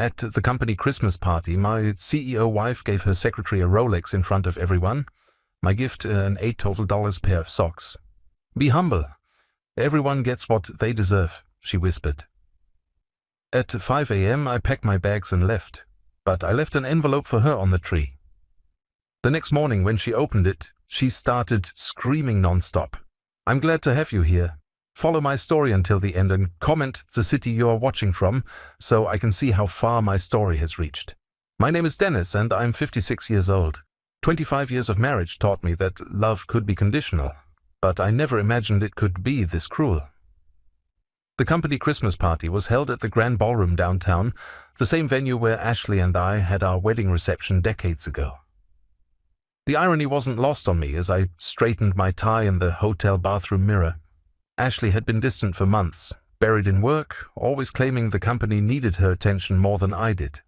At the company Christmas party, my CEO wife gave her secretary a Rolex in front of everyone. My gift, an $8 total pair of socks. Be humble. Everyone gets what they deserve, she whispered. At 5 a.m., I packed my bags and left, but I left an envelope for her on the tree. The next morning, when she opened it, she started screaming non-stop. I'm glad to have you here. Follow my story until the end and comment the city you are watching from so I can see how far my story has reached. My name is Dennis and I'm 56 years old. 25 years of marriage taught me that love could be conditional, but I never imagined it could be this cruel. The company Christmas party was held at the Grand Ballroom downtown, the same venue where Ashley and I had our wedding reception decades ago. The irony wasn't lost on me as I straightened my tie in the hotel bathroom mirror. Ashley had been distant for months, buried in work, always claiming the company needed her attention more than I did.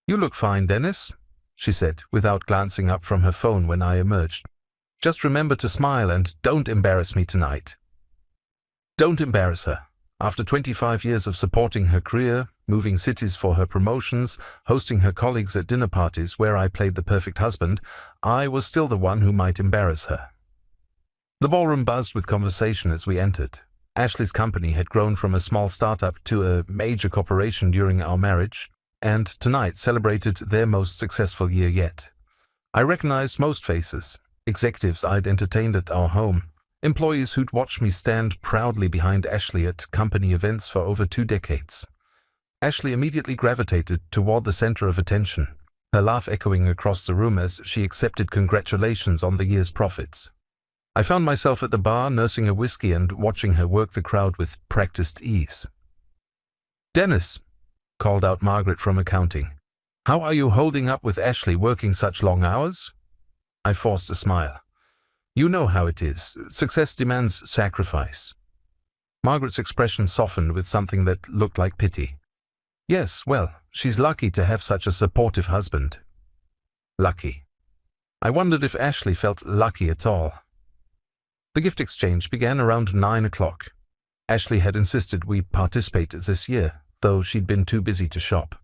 "You look fine, Dennis," she said, without glancing up from her phone when I emerged. "Just remember to smile and don't embarrass me tonight." Don't embarrass her. After 25 years of supporting her career, moving cities for her promotions, hosting her colleagues at dinner parties where I played the perfect husband, I was still the one who might embarrass her. The ballroom buzzed with conversation as we entered. Ashley's company had grown from a small startup to a major corporation during our marriage, and tonight celebrated their most successful year yet. I recognized most faces, executives I'd entertained at our home, employees who'd watched me stand proudly behind Ashley at company events for over 2 decades. Ashley immediately gravitated toward the center of attention, her laugh echoing across the room as she accepted congratulations on the year's profits. I found myself at the bar nursing a whiskey and watching her work the crowd with practiced ease. "Dennis," called out Margaret from accounting, "how are you holding up with Ashley working such long hours?" I forced a smile. "You know how it is. Success demands sacrifice." Margaret's expression softened with something that looked like pity. "Yes, well, she's lucky to have such a supportive husband." Lucky. I wondered if Ashley felt lucky at all. The gift exchange began around 9 o'clock. Ashley had insisted we participate this year, though she'd been too busy to shop.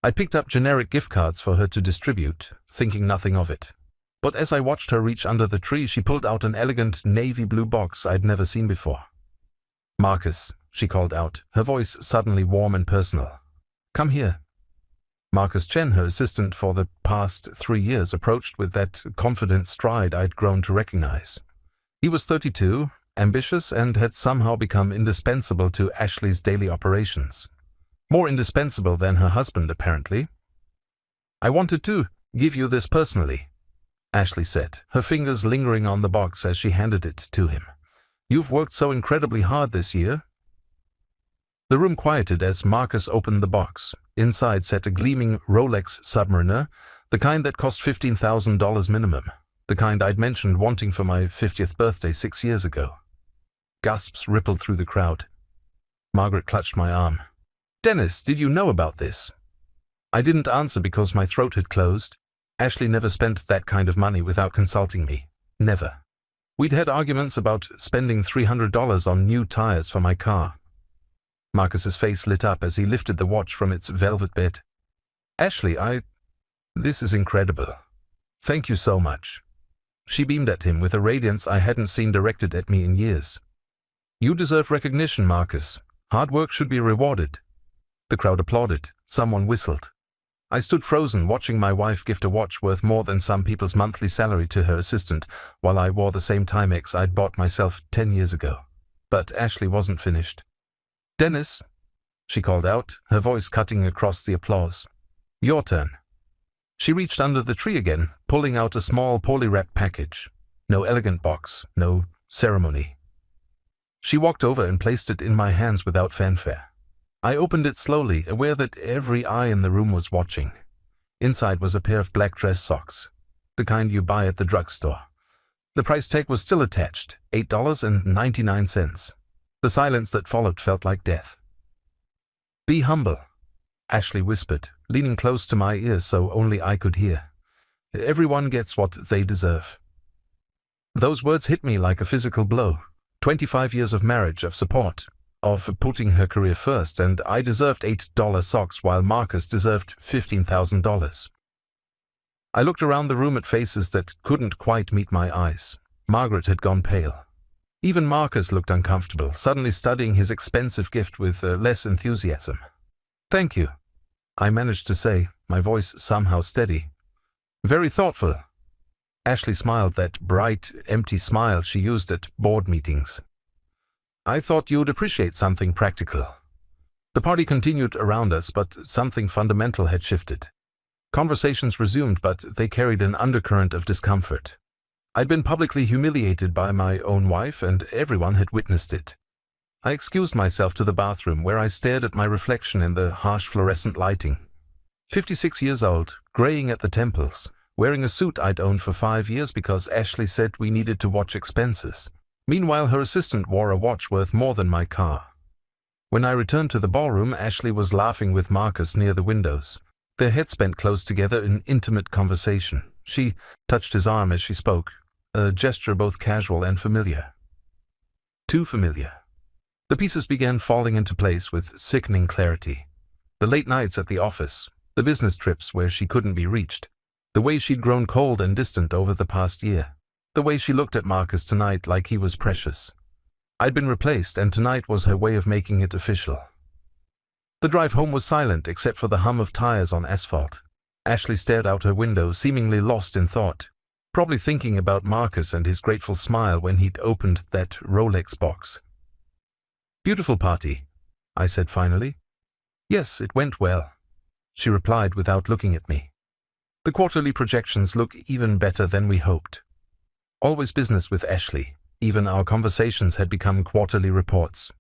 I picked up generic gift cards for her to distribute, thinking nothing of it. But as I watched her reach under the tree, she pulled out an elegant navy blue box I'd never seen before. "Marcus," she called out, her voice suddenly warm and personal. "Come here." Marcus Chen, her assistant for the past 3 years, approached with that confident stride I'd grown to recognize. He was 32, ambitious, and had somehow become indispensable to Ashley's daily operations. More indispensable than her husband, apparently. "I wanted to give you this personally," Ashley said, her fingers lingering on the box as she handed it to him. "You've worked so incredibly hard this year." The room quieted as Marcus opened the box. Inside sat a gleaming Rolex Submariner, the kind that cost $15,000 minimum, the kind I'd mentioned wanting for my 50th birthday 6 years ago. Gasps rippled through the crowd. Margaret clutched my arm. "Dennis, did you know about this?" I didn't answer because my throat had closed. Ashley never spent that kind of money without consulting me. Never. We'd had arguments about spending $300 on new tires for my car. Marcus's face lit up as he lifted the watch from its velvet bed. "Ashley, this is incredible. Thank you so much." She beamed at him with a radiance I hadn't seen directed at me in years. "You deserve recognition, Marcus. Hard work should be rewarded." The crowd applauded. Someone whistled. I stood frozen, watching my wife gift a watch worth more than some people's monthly salary to her assistant, while I wore the same Timex I'd bought myself 10 years ago. But Ashley wasn't finished. "Dennis," she called out, her voice cutting across the applause. "Your turn." She reached under the tree again, pulling out a small, poorly wrapped package. No elegant box, no ceremony. She walked over and placed it in my hands without fanfare. I opened it slowly, aware that every eye in the room was watching. Inside was a pair of black dress socks, the kind you buy at the drugstore. The price tag was still attached, $8.99. The silence that followed felt like death. "Be humble," Ashley whispered, leaning close to my ear so only I could hear. "Everyone gets what they deserve." Those words hit me like a physical blow. 25 years of marriage, of support, of putting her career first, and I deserved $8 socks while Marcus deserved $15,000. I looked around the room at faces that couldn't quite meet my eyes. Margaret had gone pale. Even Marcus looked uncomfortable, suddenly studying his expensive gift with less enthusiasm. "Thank you," I managed to say, my voice somehow steady. "Very thoughtful." Ashley smiled, that bright, empty smile she used at board meetings. "I thought you'd appreciate something practical." The party continued around us, but something fundamental had shifted. Conversations resumed, but they carried an undercurrent of discomfort. I'd been publicly humiliated by my own wife, and everyone had witnessed it. I excused myself to the bathroom, where I stared at my reflection in the harsh fluorescent lighting. 56 years old, graying at the temples, wearing a suit I'd owned for 5 years because Ashley said we needed to watch expenses. Meanwhile, her assistant wore a watch worth more than my car. When I returned to the ballroom, Ashley was laughing with Marcus near the windows, their heads bent close together in intimate conversation. She touched his arm as she spoke, a gesture both casual and familiar. Too familiar. The pieces began falling into place with sickening clarity. The late nights at the office, the business trips where she couldn't be reached, the way she'd grown cold and distant over the past year, the way she looked at Marcus tonight like he was precious. I'd been replaced, and tonight was her way of making it official. The drive home was silent except for the hum of tires on asphalt. Ashley stared out her window, seemingly lost in thought, probably thinking about Marcus and his grateful smile when he'd opened that Rolex box. "Beautiful party," I said finally. "Yes, it went well," she replied without looking at me. "The quarterly projections look even better than we hoped." Always business with Ashley. Even our conversations had become quarterly reports.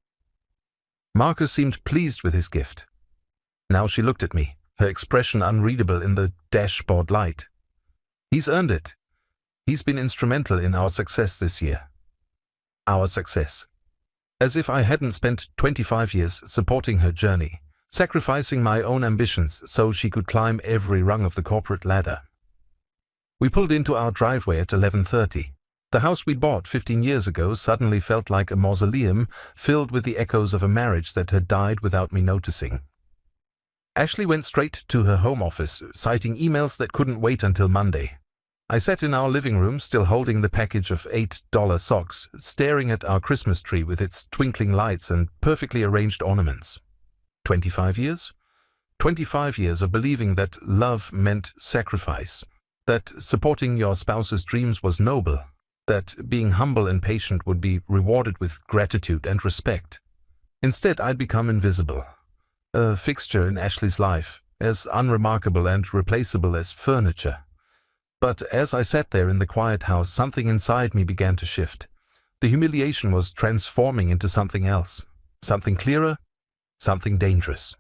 Marcus seemed pleased with his gift. Now she looked at me, her expression unreadable in the dashboard light. "He's earned it. He's been instrumental in our success this year." Our success. As if I hadn't spent 25 years supporting her journey, sacrificing my own ambitions so she could climb every rung of the corporate ladder. We pulled into our driveway at 11:30. The house we'd bought 15 years ago suddenly felt like a mausoleum filled with the echoes of a marriage that had died without me noticing. Ashley went straight to her home office, citing emails that couldn't wait until Monday. I sat in our living room, still holding the package of $8 socks, staring at our Christmas tree with its twinkling lights and perfectly arranged ornaments. 25 years? 25 years of believing that love meant sacrifice, that supporting your spouse's dreams was noble, that being humble and patient would be rewarded with gratitude and respect. Instead, I'd become invisible, a fixture in Ashley's life, as unremarkable and replaceable as furniture. But as I sat there in the quiet house, something inside me began to shift. The humiliation was transforming into something else, something clearer, something dangerous.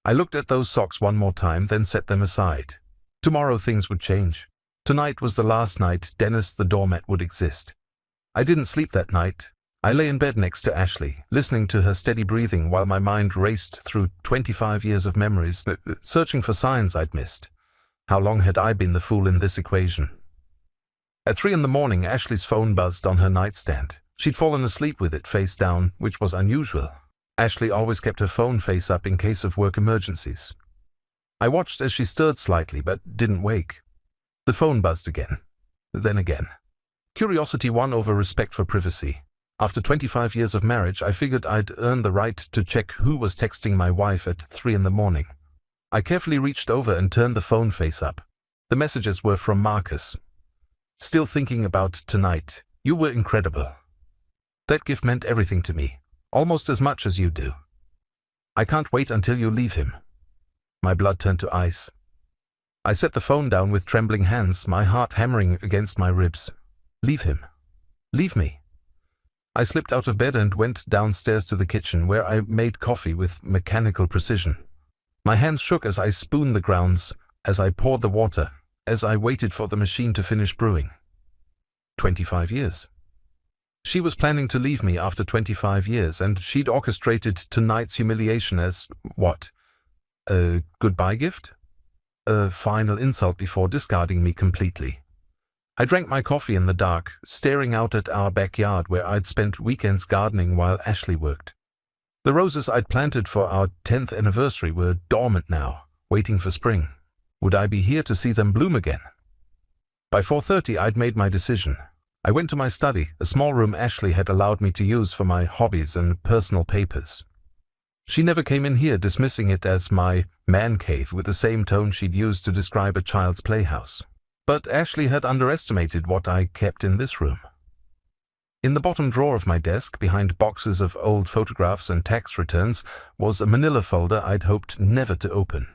I looked at those socks one more time, then set them aside. Tomorrow things would change. Tonight was the last night Dennis the doormat would exist. I didn't sleep that night. I lay in bed next to Ashley, listening to her steady breathing while my mind raced through 25 years of memories, searching for signs I'd missed. How long had I been the fool in this equation? At 3 a.m, Ashley's phone buzzed on her nightstand. She'd fallen asleep with it face down, which was unusual. Ashley always kept her phone face up in case of work emergencies. I watched as she stirred slightly, but didn't wake. The phone buzzed again, then again. Curiosity won over respect for privacy. After 25 years of marriage, I figured I'd earned the right to check who was texting my wife at 3 a.m. I carefully reached over and turned the phone face up. The messages were from Marcus. "Still thinking about tonight. You were incredible. That gift meant everything to me, almost as much as you do. I can't wait until you leave him." My blood turned to ice. I set the phone down with trembling hands, my heart hammering against my ribs. Leave him. Leave me. I slipped out of bed and went downstairs to the kitchen, where I made coffee with mechanical precision. My hands shook as I spooned the grounds, as I poured the water, as I waited for the machine to finish brewing. 25 years. She was planning to leave me after 25 years, and she'd orchestrated tonight's humiliation as, what? A goodbye gift? A final insult before discarding me completely. I drank my coffee in the dark, staring out at our backyard where I'd spent weekends gardening while Ashley worked. The roses I'd planted for our 10th anniversary were dormant now, waiting for spring. Would I be here to see them bloom again? By 4:30, I'd made my decision. I went to my study, a small room Ashley had allowed me to use for my hobbies and personal papers. She never came in here, dismissing it as my man cave with the same tone she'd used to describe a child's playhouse. But Ashley had underestimated what I kept in this room. In the bottom drawer of my desk, behind boxes of old photographs and tax returns, was a manila folder I'd hoped never to open.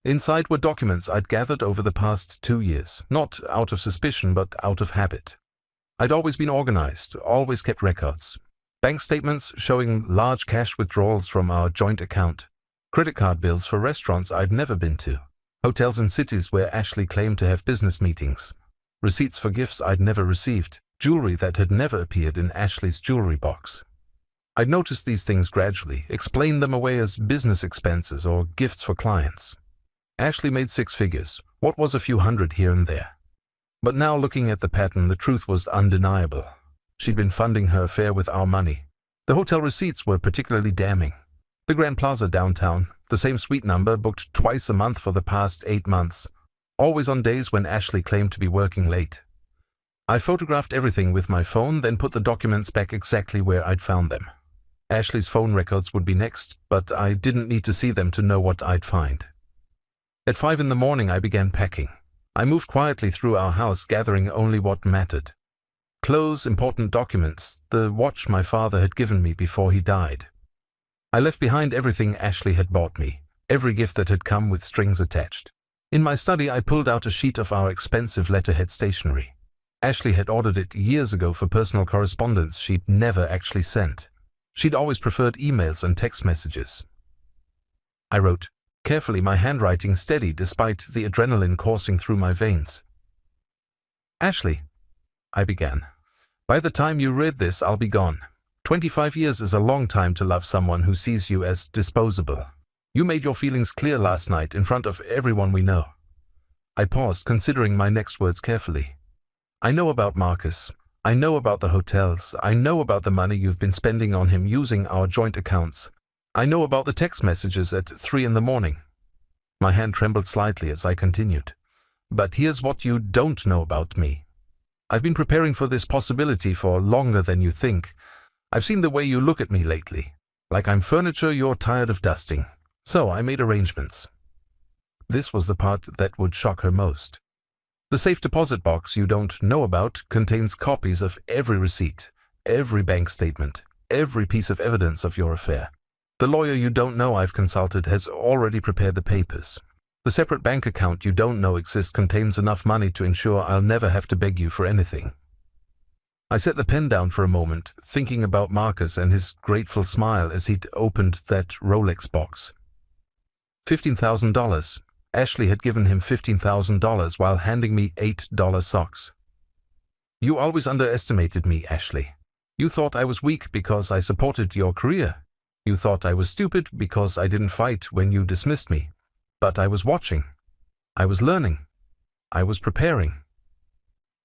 Inside were documents I'd gathered over the past 2 years, not out of suspicion but out of habit. I'd always been organized, always kept records. Bank statements showing large cash withdrawals from our joint account, credit card bills for restaurants I'd never been to, hotels in cities where Ashley claimed to have business meetings, receipts for gifts I'd never received, jewelry that had never appeared in Ashley's jewelry box. I'd noticed these things gradually, explained them away as business expenses or gifts for clients. Ashley made 6 figures. What was a few hundred here and there? But now, looking at the pattern, the truth was undeniable. She'd been funding her affair with our money. The hotel receipts were particularly damning. The Grand Plaza downtown, the same suite number, booked twice a month for the past 8 months, always on days when Ashley claimed to be working late. I photographed everything with my phone, then put the documents back exactly where I'd found them. Ashley's phone records would be next, but I didn't need to see them to know what I'd find. At 5 in the morning, I began packing. I moved quietly through our house, gathering only what mattered. Clothes, important documents, the watch my father had given me before he died. I left behind everything Ashley had bought me, every gift that had come with strings attached. In my study, I pulled out a sheet of our expensive letterhead stationery. Ashley had ordered it years ago for personal correspondence she'd never actually sent. She'd always preferred emails and text messages. I wrote, carefully, my handwriting steady despite the adrenaline coursing through my veins. Ashley, I began, by the time you read this, I'll be gone. 25 years is a long time to love someone who sees you as disposable. You made your feelings clear last night in front of everyone we know. I paused, considering my next words carefully. I know about Marcus. I know about the hotels. I know about the money you've been spending on him using our joint accounts. I know about the text messages at 3 in the morning. My hand trembled slightly as I continued. But here's what you don't know about me. I've been preparing for this possibility for longer than you think. I've seen the way you look at me lately, like I'm furniture you're tired of dusting. So I made arrangements. This was the part that would shock her most. The safe deposit box you don't know about contains copies of every receipt, every bank statement, every piece of evidence of your affair. The lawyer you don't know I've consulted has already prepared the papers. The separate bank account you don't know exists contains enough money to ensure I'll never have to beg you for anything. I set the pen down for a moment, thinking about Marcus and his grateful smile as he'd opened that Rolex box. $15,000. Ashley had given him $15,000 while handing me $8 socks. You always underestimated me, Ashley. You thought I was weak because I supported your career. You thought I was stupid because I didn't fight when you dismissed me. But I was watching. I was learning. I was preparing.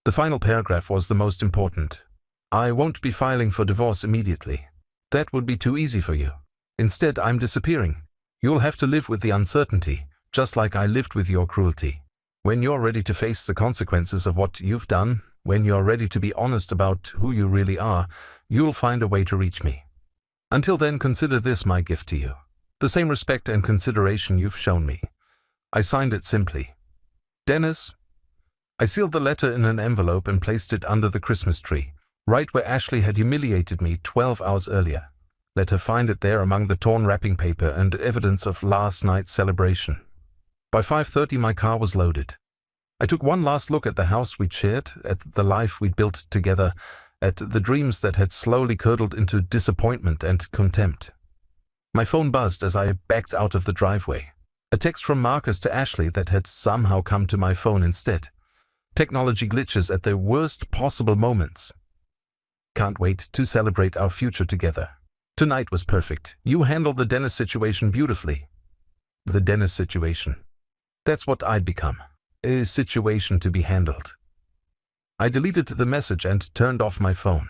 The final paragraph was the most important. I won't be filing for divorce immediately. That would be too easy for you. Instead, I'm disappearing. You'll have to live with the uncertainty, just like I lived with your cruelty. When you're ready to face the consequences of what you've done, when you're ready to be honest about who you really are, you'll find a way to reach me. Until then, consider this my gift to you. The same respect and consideration you've shown me. I signed it simply. Dennis. I sealed the letter in an envelope and placed it under the Christmas tree, right where Ashley had humiliated me 12 hours earlier. Let her find it there among the torn wrapping paper and evidence of last night's celebration. By 5:30, my car was loaded. I took one last look at the house we'd shared, at the life we'd built together, at the dreams that had slowly curdled into disappointment and contempt. My phone buzzed as I backed out of the driveway. A text from Marcus to Ashley that had somehow come to my phone instead. Technology glitches at the worst possible moments. Can't wait to celebrate our future together. Tonight was perfect. You handled the Dennis situation beautifully. The Dennis situation. That's what I'd become. A situation to be handled. I deleted the message and turned off my phone.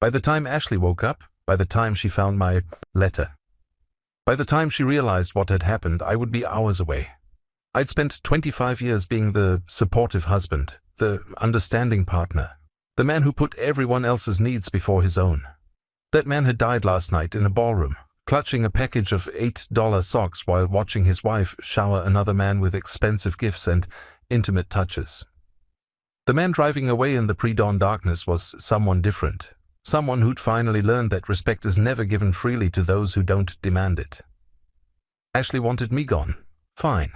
By the time Ashley woke up, by the time she found my letter, By the time she realized what had happened, I would be hours away. I'd spent 25 years being the supportive husband, the understanding partner, the man who put everyone else's needs before his own. That man had died last night in a ballroom, clutching a package of $8 socks while watching his wife shower another man with expensive gifts and intimate touches. The man driving away in the pre-dawn darkness was someone different, someone who'd finally learned that respect is never given freely to those who don't demand it. Ashley wanted me gone. Fine.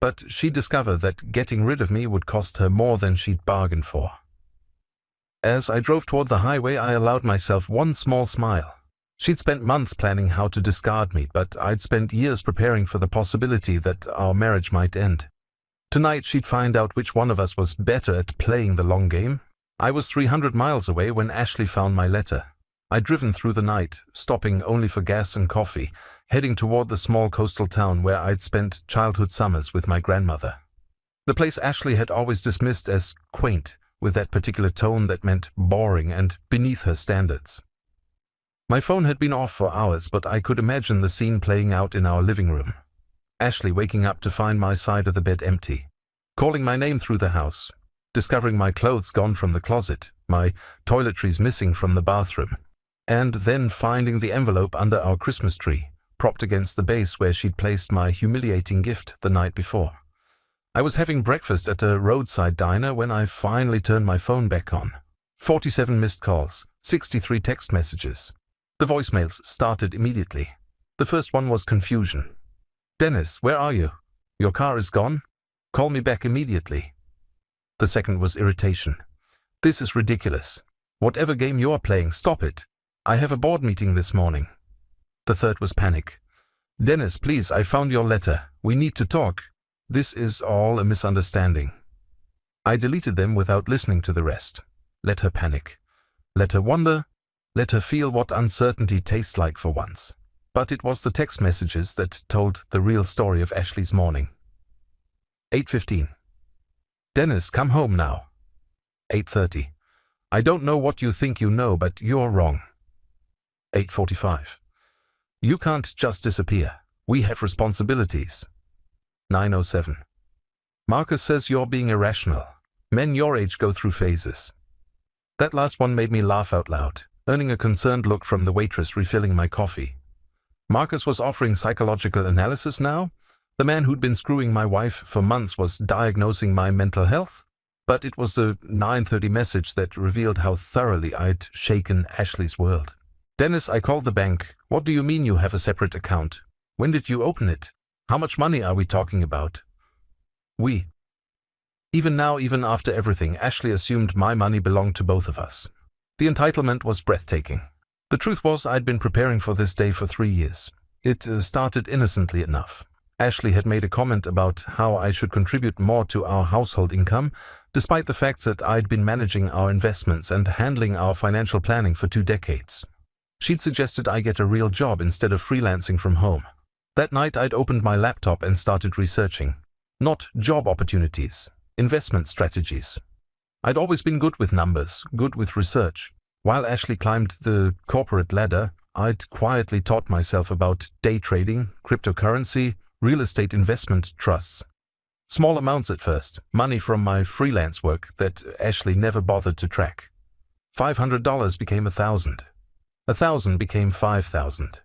But she discovered that getting rid of me would cost her more than she'd bargained for. As I drove toward the highway, I allowed myself one small smile. She'd spent months planning how to discard me, but I'd spent years preparing for the possibility that our marriage might end. Tonight she'd find out which one of us was better at playing the long game. I was 300 miles away when Ashley found my letter. I'd driven through the night, stopping only for gas and coffee, heading toward the small coastal town where I'd spent childhood summers with my grandmother. The place Ashley had always dismissed as quaint, with that particular tone that meant boring and beneath her standards. My phone had been off for hours, but I could imagine the scene playing out in our living room. Ashley waking up to find my side of the bed empty, calling my name through the house, discovering my clothes gone from the closet, my toiletries missing from the bathroom, and then finding the envelope under our Christmas tree, propped against the base where she'd placed my humiliating gift the night before. I was having breakfast at a roadside diner when I finally turned my phone back on. 47 missed calls, 63 text messages. The voicemails started immediately. The first one was confusion. "Dennis, where are you? Your car is gone? Call me back immediately." The second was irritation. "This is ridiculous. Whatever game you're playing, stop it. I have a board meeting this morning." The third was panic. "Dennis, please, I found your letter. We need to talk. This is all a misunderstanding." I deleted them without listening to the rest. Let her panic. Let her wonder. Let her feel what uncertainty tastes like for once. But it was the text messages that told the real story of Ashley's morning. 8:15. "Dennis, come home now." 8:30. "I don't know what you think you know, but you're wrong." 8:45. "You can't just disappear. We have responsibilities." 9:07. "Marcus says you're being irrational. Men your age go through phases." That last one made me laugh out loud, earning a concerned look from the waitress refilling my coffee. Marcus was offering psychological analysis now? The man who'd been screwing my wife for months was diagnosing my mental health? But it was the 9:30 message that revealed how thoroughly I'd shaken Ashley's world. "Dennis, I called the bank. What do you mean you have a separate account? When did you open it? How much money are we talking about?" "We." Even now, even after everything, Ashley assumed my money belonged to both of us. The entitlement was breathtaking. The truth was, I'd been preparing for this day for 3 years. It started innocently enough. Ashley had made a comment about how I should contribute more to our household income, despite the fact that I'd been managing our investments and handling our financial planning for 2 decades. She'd suggested I get a real job instead of freelancing from home. That night, I'd opened my laptop and started researching. Not job opportunities, investment strategies. I'd always been good with numbers, good with research. While Ashley climbed the corporate ladder, I'd quietly taught myself about day trading, cryptocurrency, real estate investment trusts. Small amounts at first, money from my freelance work that Ashley never bothered to track. $500 became $1,000. 1,000 became 5,000.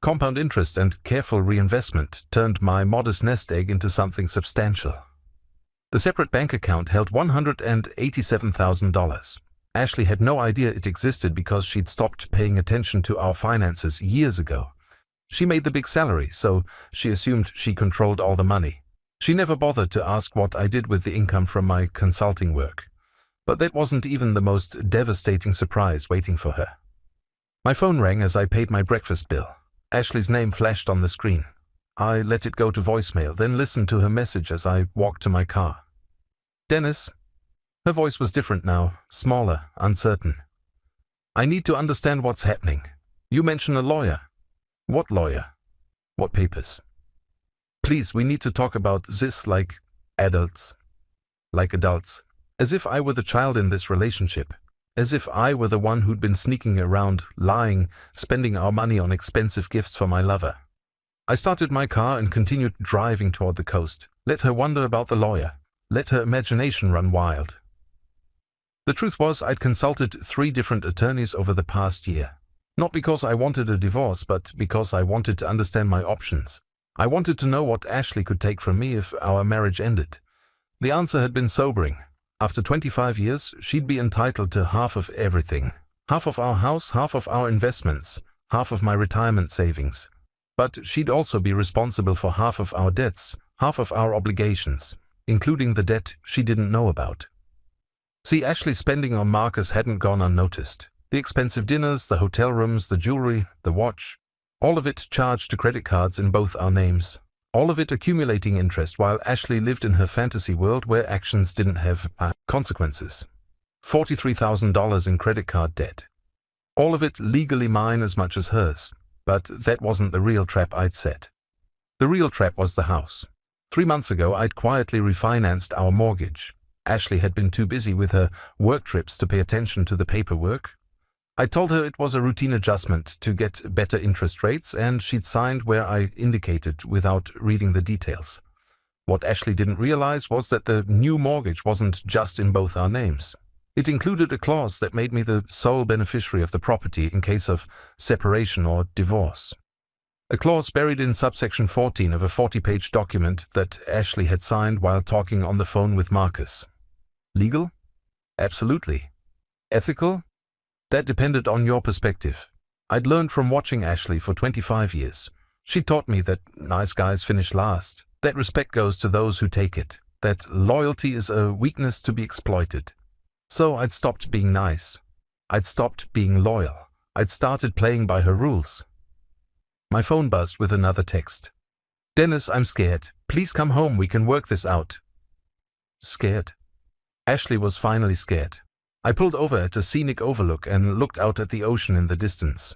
Compound interest and careful reinvestment turned my modest nest egg into something substantial. The separate bank account held $187,000. Ashley had no idea it existed because she'd stopped paying attention to our finances years ago. She made the big salary, so she assumed she controlled all the money. She never bothered to ask what I did with the income from my consulting work. But that wasn't even the most devastating surprise waiting for her. My phone rang as I paid my breakfast bill. Ashley's name flashed on the screen. I let it go to voicemail, then listened to her message as I walked to my car. "Dennis." Her voice was different now, smaller, uncertain. "I need to understand what's happening. You mentioned a lawyer. What lawyer? What papers? Please, we need to talk about this like adults. Like adults. As if I were the child in this relationship. As if I were the one who'd been sneaking around, lying, spending our money on expensive gifts for my lover. I started my car and continued driving toward the coast. Let her wonder about the lawyer. Let her imagination run wild. The truth was, I'd consulted 3 different attorneys over the past year. Not because I wanted a divorce, but because I wanted to understand my options. I wanted to know what Ashley could take from me if our marriage ended. The answer had been sobering. After 25 years, she'd be entitled to half of everything. Half of our house, half of our investments, half of my retirement savings. But she'd also be responsible for half of our debts, half of our obligations, including the debt she didn't know about. See, Ashley's spending on Marcus hadn't gone unnoticed. The expensive dinners, the hotel rooms, the jewelry, the watch, all of it charged to credit cards in both our names. All of it accumulating interest while Ashley lived in her fantasy world where actions didn't have consequences. $43,000 in credit card debt. All of it legally mine as much as hers. But that wasn't the real trap I'd set. The real trap was the house. 3 months ago, I'd quietly refinanced our mortgage. Ashley had been too busy with her work trips to pay attention to the paperwork. I told her it was a routine adjustment to get better interest rates, and she'd signed where I indicated without reading the details. What Ashley didn't realize was that the new mortgage wasn't just in both our names. It included a clause that made me the sole beneficiary of the property in case of separation or divorce. A clause buried in subsection 14 of a 40-page document that Ashley had signed while talking on the phone with Marcus. Legal? Absolutely. Ethical? That depended on your perspective. I'd learned from watching Ashley for 25 years. She taught me that nice guys finish last, that respect goes to those who take it, that loyalty is a weakness to be exploited. So I'd stopped being nice. I'd stopped being loyal. I'd started playing by her rules. My phone buzzed with another text. "Dennis, I'm scared. Please come home, we can work this out." Scared? Ashley was finally scared. I pulled over at a scenic overlook and looked out at the ocean in the distance.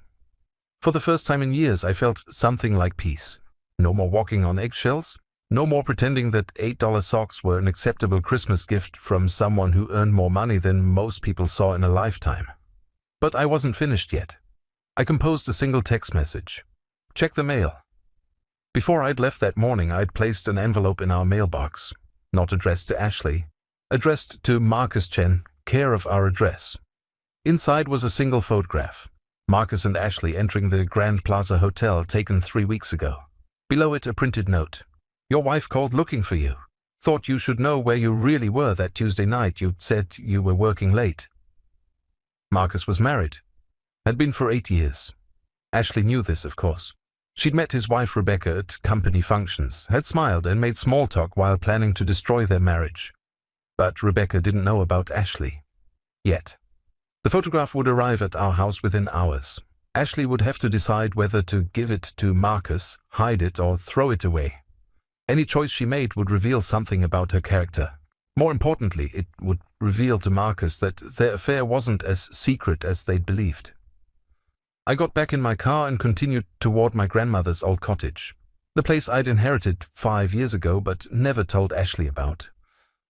For the first time in years, I felt something like peace. No more walking on eggshells. No more pretending that $8 socks were an acceptable Christmas gift from someone who earned more money than most people saw in a lifetime. But I wasn't finished yet. I composed a single text message. Check the mail. Before I'd left that morning, I'd placed an envelope in our mailbox, not addressed to Ashley, addressed to Marcus Chen, care of our address. Inside was a single photograph. Marcus and Ashley entering the Grand Plaza Hotel taken 3 weeks ago. Below it a printed note. "Your wife called looking for you. Thought you should know where you really were that Tuesday night. You said you were working late." Marcus was married. Had been for 8 years. Ashley knew this, of course. She'd met his wife Rebecca at company functions, had smiled and made small talk while planning to destroy their marriage. But Rebecca didn't know about Ashley. Yet. The photograph would arrive at our house within hours. Ashley would have to decide whether to give it to Marcus, hide it, or throw it away. Any choice she made would reveal something about her character. More importantly, it would reveal to Marcus that their affair wasn't as secret as they'd believed. I got back in my car and continued toward my grandmother's old cottage. The place I'd inherited 5 years ago but never told Ashley about.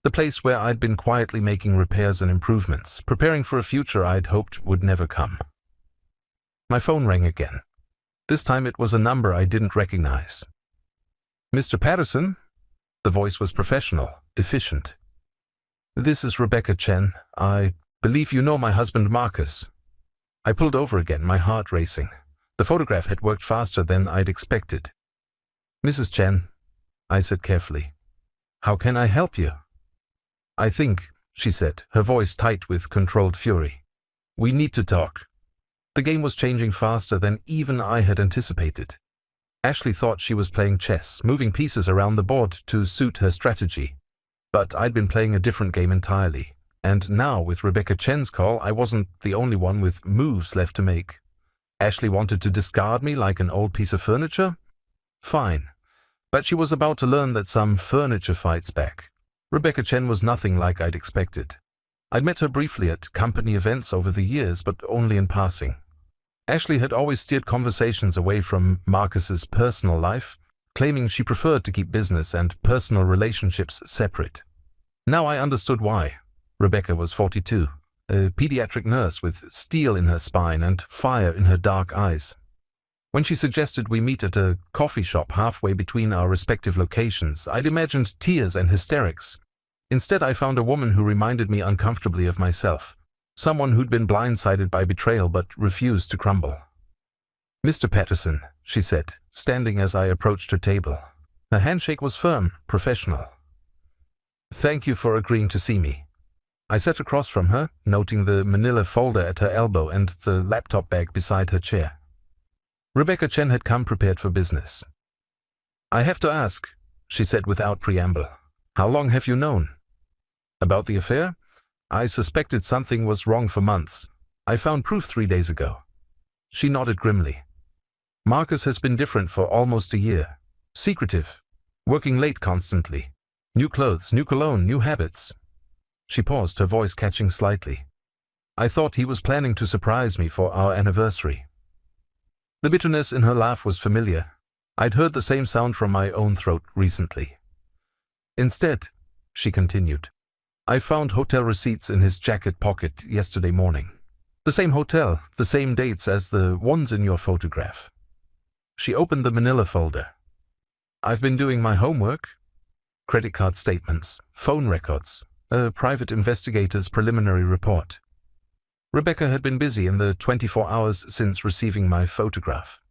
The place where I'd been quietly making repairs and improvements, preparing for a future I'd hoped would never come. My phone rang again. This time it was a number I didn't recognize. "Mr. Patterson?" The voice was professional, efficient. "This is Rebecca Chen. I believe you know my husband Marcus." I pulled over again, my heart racing. The photograph had worked faster than I'd expected. "Mrs. Chen," I said carefully, "how can I help you?" "I think," she said, her voice tight with controlled fury, "we need to talk." The game was changing faster than even I had anticipated. Ashley thought she was playing chess, moving pieces around the board to suit her strategy. But I'd been playing a different game entirely. And now, with Rebecca Chen's call, I wasn't the only one with moves left to make. Ashley wanted to discard me like an old piece of furniture? Fine. But she was about to learn that some furniture fights back. Rebecca Chen was nothing like I'd expected. I'd met her briefly at company events over the years, but only in passing. Ashley had always steered conversations away from Marcus's personal life, claiming she preferred to keep business and personal relationships separate. Now I understood why. Rebecca was 42, a pediatric nurse with steel in her spine and fire in her dark eyes. When she suggested we meet at a coffee shop halfway between our respective locations, I'd imagined tears and hysterics. Instead, I found a woman who reminded me uncomfortably of myself, someone who'd been blindsided by betrayal but refused to crumble. "Mr. Patterson," she said, standing as I approached her table. Her handshake was firm, professional. "Thank you for agreeing to see me." I sat across from her, noting the manila folder at her elbow and the laptop bag beside her chair. Rebecca Chen had come prepared for business. "I have to ask," she said without preamble, "how long have you known?" "About the affair? I suspected something was wrong for months. I found proof 3 days ago." She nodded grimly. "Marcus has been different for almost a year. Secretive. Working late constantly. New clothes, new cologne, new habits." She paused, her voice catching slightly. "I thought he was planning to surprise me for our anniversary." The bitterness in her laugh was familiar. I'd heard the same sound from my own throat recently. "Instead," she continued, "I found hotel receipts in his jacket pocket yesterday morning. The same hotel, the same dates as the ones in your photograph." She opened the manila folder. "I've been doing my homework. Credit card statements, phone records, a private investigator's preliminary report." Rebecca had been busy in the 24 hours since receiving my photograph.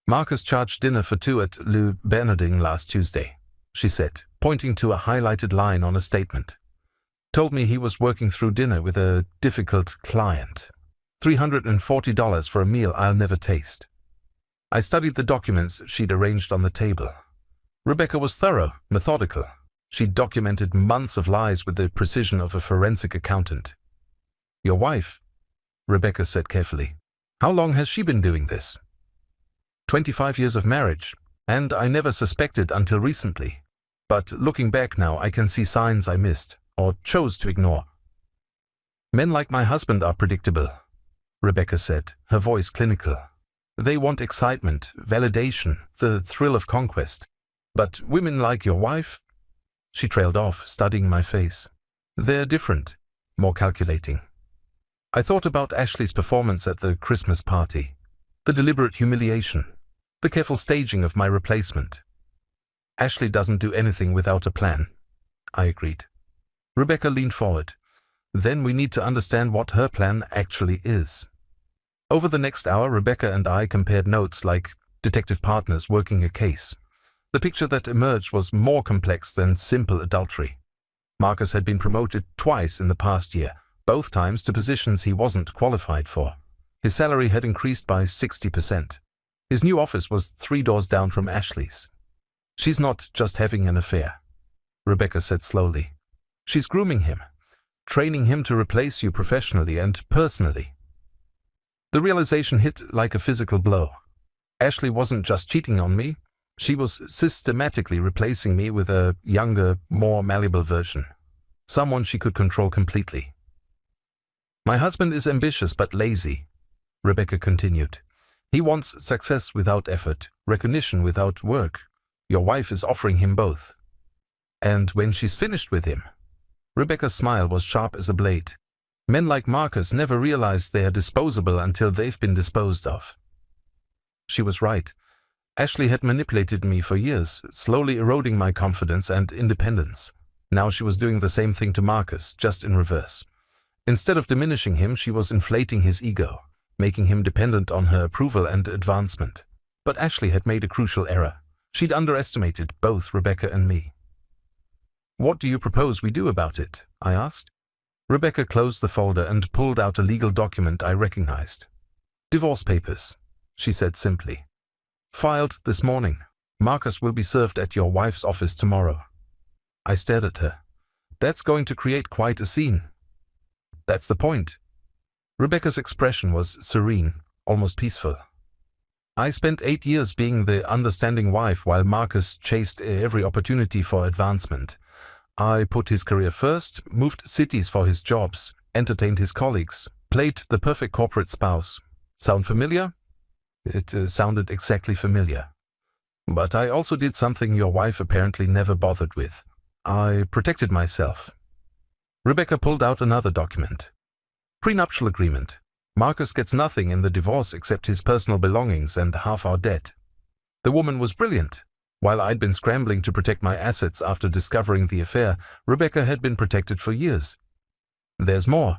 "Marcus charged dinner for 2 at Le Bernardin last Tuesday," she said, pointing to a highlighted line on a statement. "Told me he was working through dinner with a difficult client. $340 for a meal I'll never taste." I studied the documents she'd arranged on the table. Rebecca was thorough, methodical. She'd documented months of lies with the precision of a forensic accountant. "Your wife," Rebecca said carefully. "How long has she been doing this?" 25 years of marriage, and I never suspected until recently. But looking back now, I can see signs I missed, or chose to ignore." "Men like my husband are predictable," Rebecca said, her voice clinical. "They want excitement, validation, the thrill of conquest. But women like your wife?" She trailed off, studying my face. "They're different, more calculating." I thought about Ashley's performance at the Christmas party, the deliberate humiliation, the careful staging of my replacement. "Ashley doesn't do anything without a plan," I agreed. Rebecca leaned forward. "Then we need to understand what her plan actually is." Over the next hour, Rebecca and I compared notes like detective partners working a case. The picture that emerged was more complex than simple adultery. Marcus had been promoted twice in the past year, both times to positions he wasn't qualified for. His salary had increased by 60%. His new office was 3 doors down from Ashley's. "She's not just having an affair," Rebecca said slowly. "She's grooming him, training him to replace you professionally and personally." The realization hit like a physical blow. Ashley wasn't just cheating on me. She was systematically replacing me with a younger, more malleable version. Someone she could control completely. "My husband is ambitious but lazy," Rebecca continued. "He wants success without effort, recognition without work. Your wife is offering him both. And when she's finished with him..." Rebecca's smile was sharp as a blade. "Men like Marcus never realize they are disposable until they've been disposed of." She was right. Ashley had manipulated me for years, slowly eroding my confidence and independence. Now she was doing the same thing to Marcus, just in reverse. Instead of diminishing him, she was inflating his ego, making him dependent on her approval and advancement. But Ashley had made a crucial error. She'd underestimated both Rebecca and me. "What do you propose we do about it?" I asked. Rebecca closed the folder and pulled out a legal document I recognized. "Divorce papers," she said simply. "Filed this morning. Marcus will be served at your wife's office tomorrow." I stared at her. "That's going to create quite a scene." "That's the point." Rebecca's expression was serene, almost peaceful. "I spent 8 years being the understanding wife while Marcus chased every opportunity for advancement. I put his career first, moved cities for his jobs, entertained his colleagues, played the perfect corporate spouse. Sound familiar?" It sounded exactly familiar. "But I also did something your wife apparently never bothered with. I protected myself." Rebecca pulled out another document. "Prenuptial agreement. Marcus gets nothing in the divorce except his personal belongings and half our debt. The woman was brilliant. While I'd been scrambling to protect my assets after discovering the affair, Rebecca had been protected for years. There's more,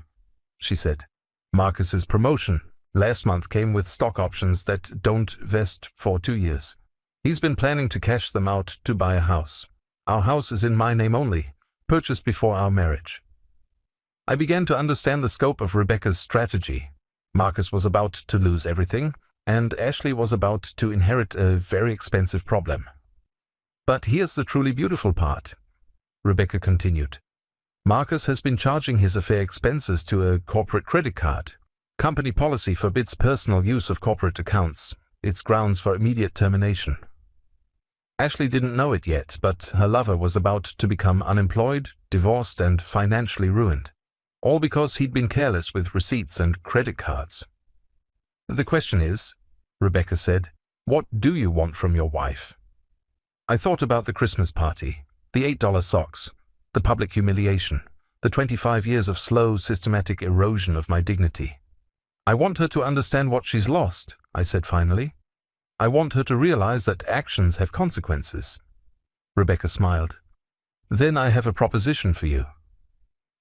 she said. Marcus's promotion last month came with stock options that don't vest for 2 years. He's been planning to cash them out to buy a house. Our house is in my name only, purchased before our marriage. I began to understand the scope of Rebecca's strategy. Marcus was about to lose everything, and Ashley was about to inherit a very expensive problem. But here's the truly beautiful part, Rebecca continued. Marcus has been charging his affair expenses to a corporate credit card. Company policy forbids personal use of corporate accounts. It's grounds for immediate termination. Ashley didn't know it yet, but her lover was about to become unemployed, divorced, and financially ruined. All because he'd been careless with receipts and credit cards. The question is, Rebecca said, what do you want from your wife? I thought about the Christmas party, the $8 socks, the public humiliation, the 25 years of slow, systematic erosion of my dignity. I want her to understand what she's lost, I said finally. I want her to realize that actions have consequences. Rebecca smiled. Then I have a proposition for you.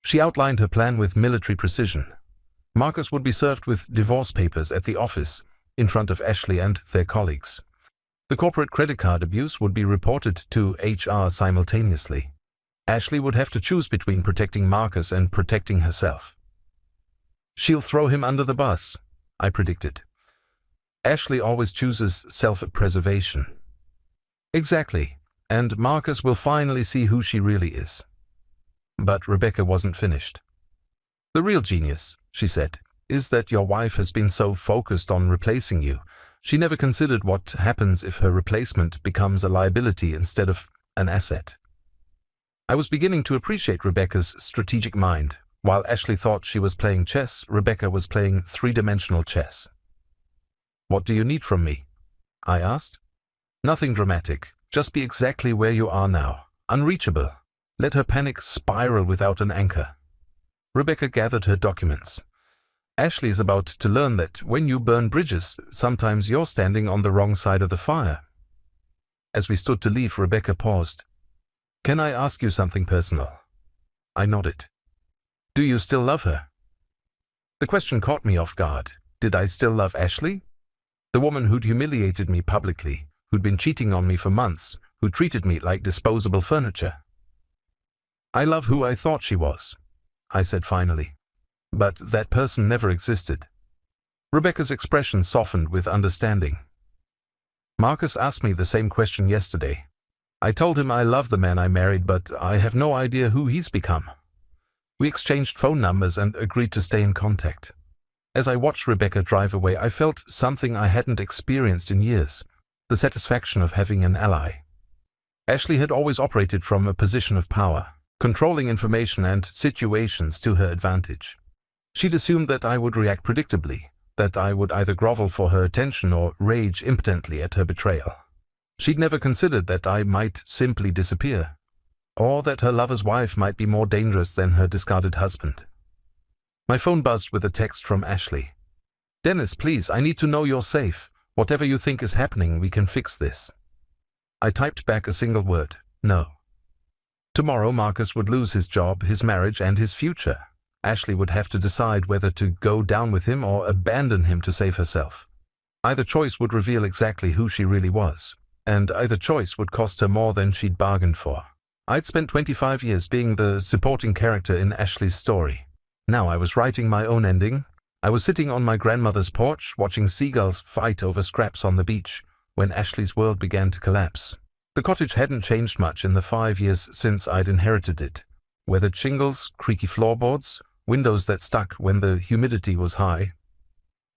She outlined her plan with military precision. Marcus would be served with divorce papers at the office, in front of Ashley and their colleagues. The corporate credit card abuse would be reported to HR simultaneously. Ashley would have to choose between protecting Marcus and protecting herself. She'll throw him under the bus, I predicted. Ashley always chooses self-preservation. Exactly, and Marcus will finally see who she really is. But Rebecca wasn't finished. The real genius, she said, is that your wife has been so focused on replacing you. She never considered what happens if her replacement becomes a liability instead of an asset. I was beginning to appreciate Rebecca's strategic mind. While Ashley thought she was playing chess, Rebecca was playing three-dimensional chess. What do you need from me? I asked. Nothing dramatic. Just be exactly where you are now. Unreachable. Let her panic spiral without an anchor. Rebecca gathered her documents. Ashley is about to learn that when you burn bridges, sometimes you're standing on the wrong side of the fire. As we stood to leave, Rebecca paused. Can I ask you something personal? I nodded. Do you still love her? The question caught me off guard. Did I still love Ashley? The woman who'd humiliated me publicly, who'd been cheating on me for months, who treated me like disposable furniture. I love who I thought she was, I said finally. But that person never existed. Rebecca's expression softened with understanding. Marcus asked me the same question yesterday. I told him I love the man I married, but I have no idea who he's become. We exchanged phone numbers and agreed to stay in contact. As I watched Rebecca drive away, I felt something I hadn't experienced in years, the satisfaction of having an ally. Ashley had always operated from a position of power, controlling information and situations to her advantage. She'd assumed that I would react predictably, that I would either grovel for her attention or rage impotently at her betrayal. She'd never considered that I might simply disappear, or that her lover's wife might be more dangerous than her discarded husband. My phone buzzed with a text from Ashley. Dennis, please, I need to know you're safe. Whatever you think is happening, we can fix this. I typed back a single word, no. Tomorrow, Marcus would lose his job, his marriage, and his future. Ashley would have to decide whether to go down with him or abandon him to save herself. Either choice would reveal exactly who she really was, and either choice would cost her more than she'd bargained for. I'd spent 25 years being the supporting character in Ashley's story. Now I was writing my own ending. I was sitting on my grandmother's porch, watching seagulls fight over scraps on the beach, when Ashley's world began to collapse. The cottage hadn't changed much in the 5 years since I'd inherited it. Weathered shingles, creaky floorboards, windows that stuck when the humidity was high.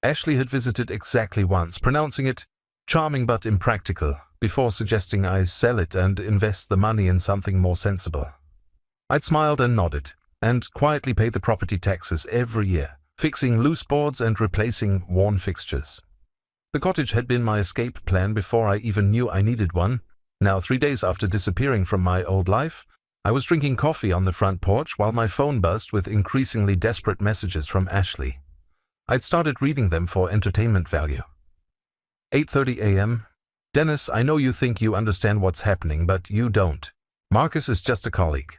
Ashley had visited exactly once, pronouncing it charming but impractical, before suggesting I sell it and invest the money in something more sensible. I'd smiled and nodded, and quietly paid the property taxes every year, fixing loose boards and replacing worn fixtures. The cottage had been my escape plan before I even knew I needed one. Now, 3 days after disappearing from my old life, I was drinking coffee on the front porch while my phone buzzed with increasingly desperate messages from Ashley. I'd started reading them for entertainment value. 8:30 a.m. Dennis, I know you think you understand what's happening, but you don't. Marcus is just a colleague.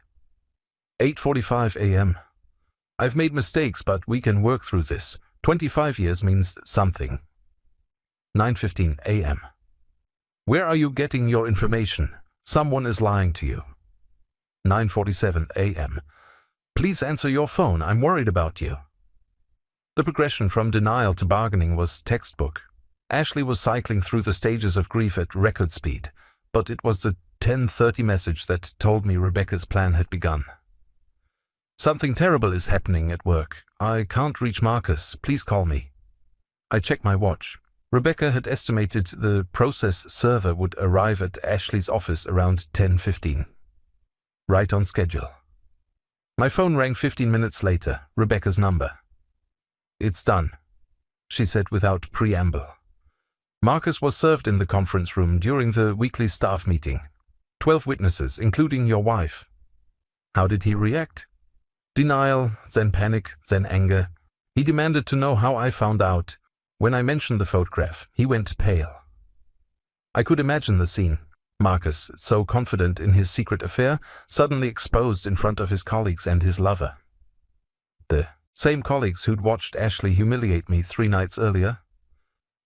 8:45 a.m. I've made mistakes, but we can work through this. 25 years means something. 9:15 a.m. Where are you getting your information? Someone is lying to you. 9:47 a.m. Please answer your phone, I'm worried about you. The progression from denial to bargaining was textbook. Ashley was cycling through the stages of grief at record speed, but it was the 10:30 message that told me Rebecca's plan had begun. Something terrible is happening at work. I can't reach Marcus. Please call me. I checked my watch. Rebecca had estimated the process server would arrive at Ashley's office around 10:15. Right on schedule. My phone rang 15 minutes later, Rebecca's number. It's done, she said without preamble. Marcus was served in the conference room during the weekly staff meeting. 12 witnesses, including your wife. How did he react? Denial, then panic, then anger. He demanded to know how I found out. When I mentioned the photograph, he went pale. I could imagine the scene. Marcus, so confident in his secret affair, suddenly exposed in front of his colleagues and his lover. The same colleagues who'd watched Ashley humiliate me 3 nights earlier.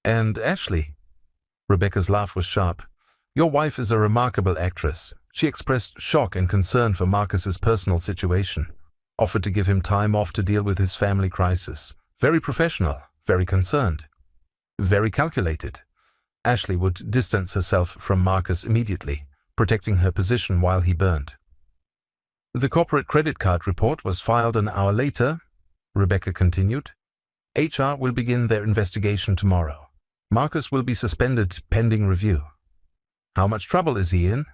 And Ashley? Rebecca's laugh was sharp. Your wife is a remarkable actress. She expressed shock and concern for Marcus's personal situation. Offered to give him time off to deal with his family crisis. Very professional, very concerned, very calculated. Ashley would distance herself from Marcus immediately, protecting her position while he burned. The corporate credit card report was filed an hour later, Rebecca continued. HR will begin their investigation tomorrow. Marcus will be suspended pending review. How much trouble is he in?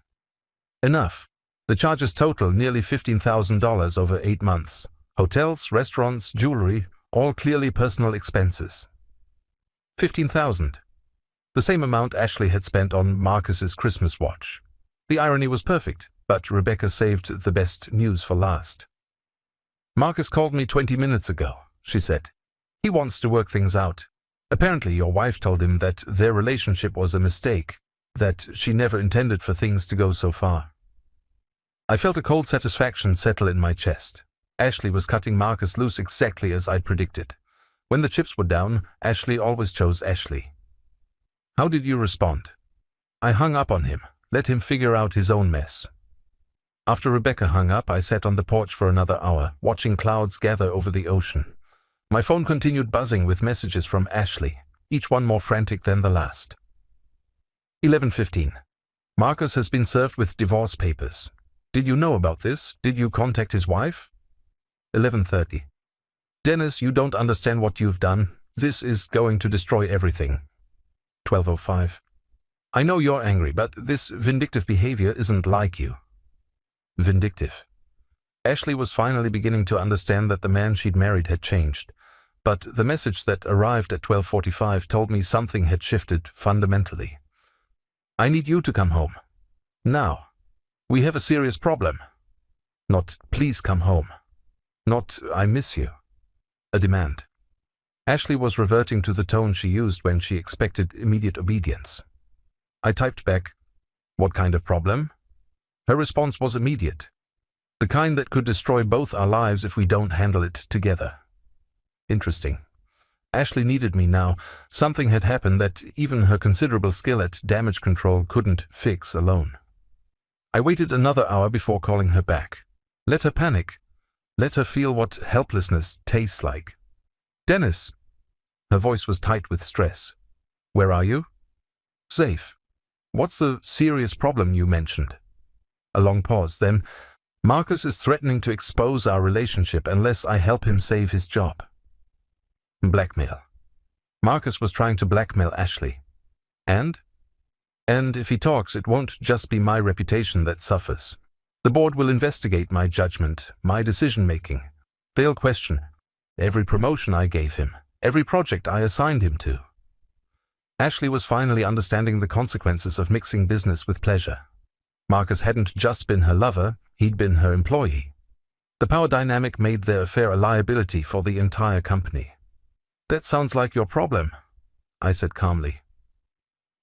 Enough. The charges total nearly $15,000 over 8 months. Hotels, restaurants, jewelry, all clearly personal expenses. $15,000. The same amount Ashley had spent on Marcus's Christmas watch. The irony was perfect, but Rebecca saved the best news for last. Marcus called me 20 minutes ago, she said. He wants to work things out. Apparently your wife told him that their relationship was a mistake, that she never intended for things to go so far. I felt a cold satisfaction settle in my chest. Ashley was cutting Marcus loose exactly as I'd predicted. When the chips were down, Ashley always chose Ashley. How did you respond? I hung up on him, let him figure out his own mess. After Rebecca hung up, I sat on the porch for another hour, watching clouds gather over the ocean. My phone continued buzzing with messages from Ashley, each one more frantic than the last. 11:15. Marcus has been served with divorce papers. Did you know about this? Did you contact his wife? 11:30. Dennis, you don't understand what you've done. This is going to destroy everything. 12:05. I know you're angry, but this vindictive behavior isn't like you. Vindictive. Ashley was finally beginning to understand that the man she'd married had changed. But the message that arrived at 12:45 told me something had shifted fundamentally. I need you to come home. Now. We have a serious problem. Not, please come home. Not, I miss you. A demand. Ashley was reverting to the tone she used when she expected immediate obedience. I typed back, what kind of problem? Her response was immediate. The kind that could destroy both our lives if we don't handle it together. Interesting. Ashley needed me now. Something had happened that even her considerable skill at damage control couldn't fix alone. I waited another hour before calling her back. Let her panic. Let her feel what helplessness tastes like. Dennis. Her voice was tight with stress. Where are you? Safe. What's the serious problem you mentioned? A long pause, then, Marcus is threatening to expose our relationship unless I help him save his job. Blackmail. Marcus was trying to blackmail Ashley. And if he talks, it won't just be my reputation that suffers. The board will investigate my judgment, my decision-making. They'll question every promotion I gave him, every project I assigned him to. Ashley was finally understanding the consequences of mixing business with pleasure. Marcus hadn't just been her lover, he'd been her employee. The power dynamic made their affair a liability for the entire company. That sounds like your problem, I said calmly.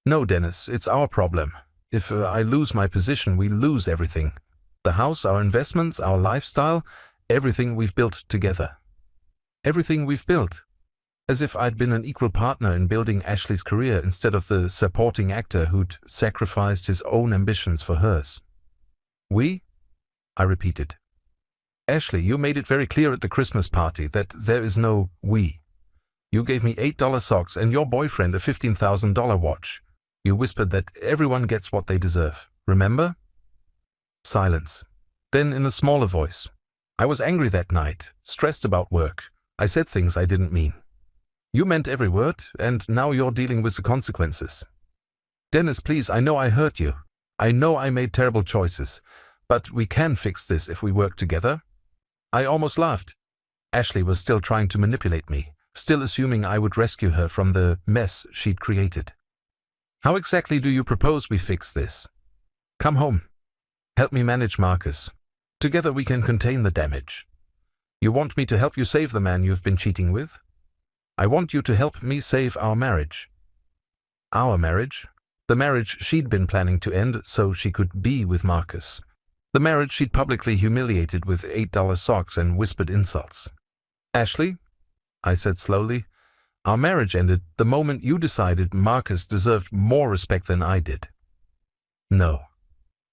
No, Dennis, it's our problem. If I lose my position, we lose everything. The house, our investments, our lifestyle, everything we've built together. Everything we've built. As if I'd been an equal partner in building Ashley's career instead of the supporting actor who'd sacrificed his own ambitions for hers. We? I repeated. Ashley, you made it very clear at the Christmas party that there is no we. You gave me $8 socks and your boyfriend a $15,000 watch. You whispered that everyone gets what they deserve. Remember? Silence. Then in a smaller voice. I was angry that night, stressed about work. I said things I didn't mean. You meant every word, and now you're dealing with the consequences. Dennis, please, I know I hurt you. I know I made terrible choices. But we can fix this if we work together. I almost laughed. Ashley was still trying to manipulate me, still assuming I would rescue her from the mess she'd created. How exactly do you propose we fix this? Come home. Help me manage Marcus. Together we can contain the damage. You want me to help you save the man you've been cheating with? I want you to help me save our marriage. Our marriage? The marriage she'd been planning to end so she could be with Marcus. The marriage she'd publicly humiliated with $8 socks and whispered insults. Ashley, I said slowly, our marriage ended the moment you decided Marcus deserved more respect than I did. No,